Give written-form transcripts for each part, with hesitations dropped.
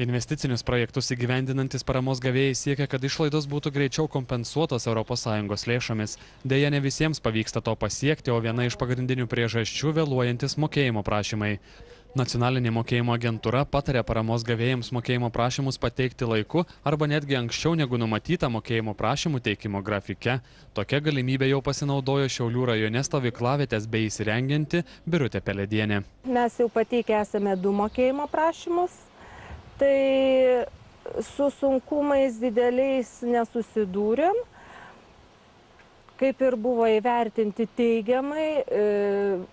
Investicinius projektus įgyvendinantis paramos gavėjai siekia, kad išlaidos būtų greičiau kompensuotos ES lėšomis. Deja, ne visiems pavyksta to pasiekti, o viena iš pagrindinių priežasčių vėluojantis mokėjimo prašymai. Nacionalinė mokėjimo agentūra patarė paramos gavėjams mokėjimo prašymus pateikti laiku arba netgi anksčiau negu numatyta mokėjimo prašymų teikimo grafike. Tokia galimybė jau pasinaudojo Šiaulių rajone stovyklavietės bei įsirengianti Birutė Peledienė. Mes jau pateikę esame 2 mokėjimo prašymus. Tai su sunkumais dideliais nesusidūrėm, kaip ir buvo įvertinti teigiamai,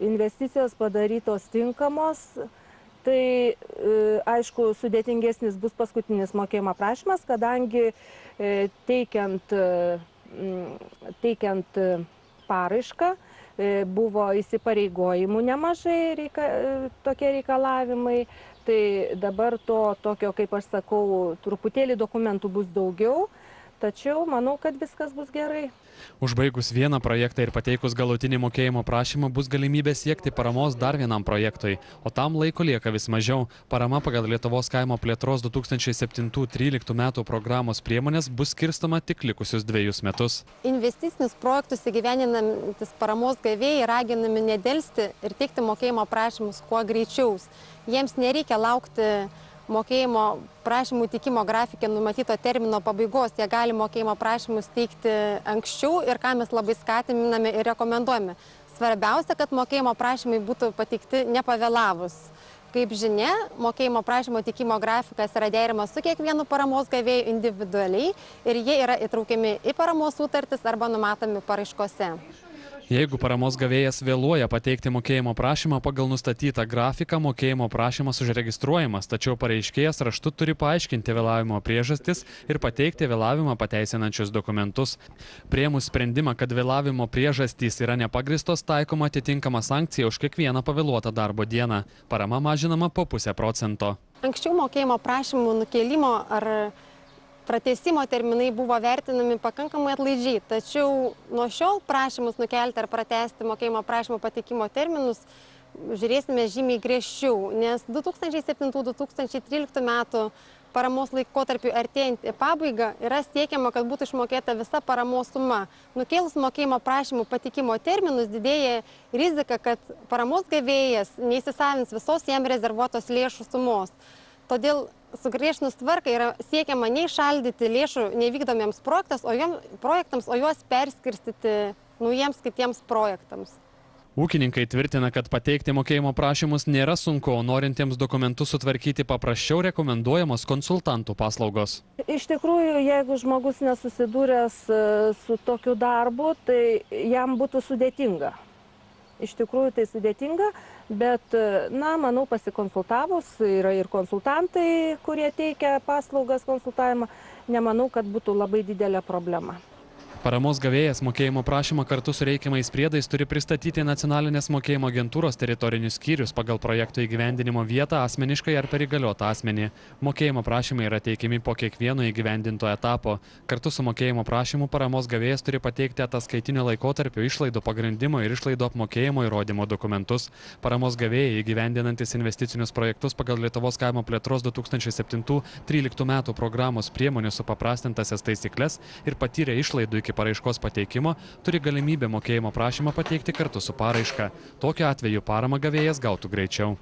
investicijos padarytos tinkamos, tai aišku sudėtingesnis bus paskutinis mokėjimo prašymas, kadangi teikiant paraišką buvo įsipareigojimų nemažai tokie reikalavimai. Tai dabar tokio, kaip aš sakau, truputėlį dokumentų bus daugiau, tačiau manau, kad viskas bus gerai. Užbaigus vieną projektą ir pateikus galutinį mokėjimo prašymą bus galimybė siekti paramos dar vienam projektui, o tam laiko lieka vis mažiau. Parama pagal Lietuvos kaimo plėtros 2007-2013 metų programos priemonės bus skirstoma tik likusius 2 metus. Investicinius projektus įgyveninantis paramos gavėjai raginami nedelsti ir teikti mokėjimo prašymus kuo greičiau. Jiems nereikia laukti mokėjimo prašymų teikimo grafikė numatyto termino pabaigos. Jie gali mokėjimo prašymus teikti anksčiau ir ką mes labai skatiname ir rekomenduojame. Svarbiausia, kad mokėjimo prašymai būtų pateikti nepavėlavus. Kaip žinia, mokėjimo prašymo teikimo grafikas yra derinamas su kiekvienu paramos gavėju individualiai ir jie yra įtraukiami į paramos sutartis arba numatomi paraiškose. Jeigu paramos gavėjas vėluoja pateikti mokėjimo prašymą pagal nustatytą grafiką, mokėjimo prašymas užregistruojamas, tačiau pareiškėjas raštu turi paaiškinti vėlavimo priežastis ir pateikti vėlavimą pateisinančius dokumentus. Priėmus sprendimą, kad vėlavimo priežastys yra nepagristos, taikoma atitinkama sankcija už kiekvieną pavėluotą darbo dieną. Parama mažinama po 0,5%. Anksčiau mokėjimo prašymų nukėlimo ar pratęsimo terminai buvo vertinami pakankamai atlaidžiai, tačiau nuo šiol prašymus nukelti ar pratęsti mokėjimo prašymo pateikimo terminus žiūrėsime žymiai griežčiau, nes 2007-2013 metų paramos laikotarpiu artėjant į pabaigą yra siekiama, kad būtų išmokėta visa paramos suma. Nukėlus mokėjimo prašymų pateikimo terminus didėja rizika, kad paramos gavėjas neįsisavins visos jam rezervuotos lėšų sumos. Todėl sugriežtinus tvarką yra siekiama neįšaldyti lėšų nevykdomiems projektams, o juos perskirstyti naujiems kitiems projektams. Ūkininkai tvirtina, kad pateikti mokėjimo prašymus nėra sunku, o norintiems dokumentus sutvarkyti paprasčiau rekomenduojamos konsultantų paslaugos. Iš tikrųjų, jeigu žmogus nesusidūręs su tokiu darbu, tai jam būtų sudėtinga. Iš tikrųjų tai sudėtinga, bet, manau, pasikonsultavus, yra ir konsultantai, kurie teikia paslaugas konsultavimą, nemanau, kad būtų labai didelė problema. Paramos gavėjas mokėjimo prašymą kartu su reikiamais priedais turi pristatyti Nacionalinės mokėjimo agentūros teritorinius skyrius pagal projekto įgyvendinimo vietą asmeniškai ar per įgaliotą asmenį. Mokėjimo prašymai yra teikiami po kiekvieno įgyvendinto etapo. Kartu su mokėjimo prašymu paramos gavėjas turi pateikti ataskaitinio laikotarpio išlaidų pagrindimo ir išlaidų apmokėjimo įrodymo dokumentus. Paramos gavėjai įgyvendinantis investicinius projektus pagal Lietuvos kaimo plėtros 2007-2013 metų programos priemonių supaprastintasias taisyklės ir patyrė išlaidų iki paraiškos pateikimo, turi galimybę mokėjimo prašymą pateikti kartu su paraiška. Tokiu atveju paramą gavėjas gautų greičiau.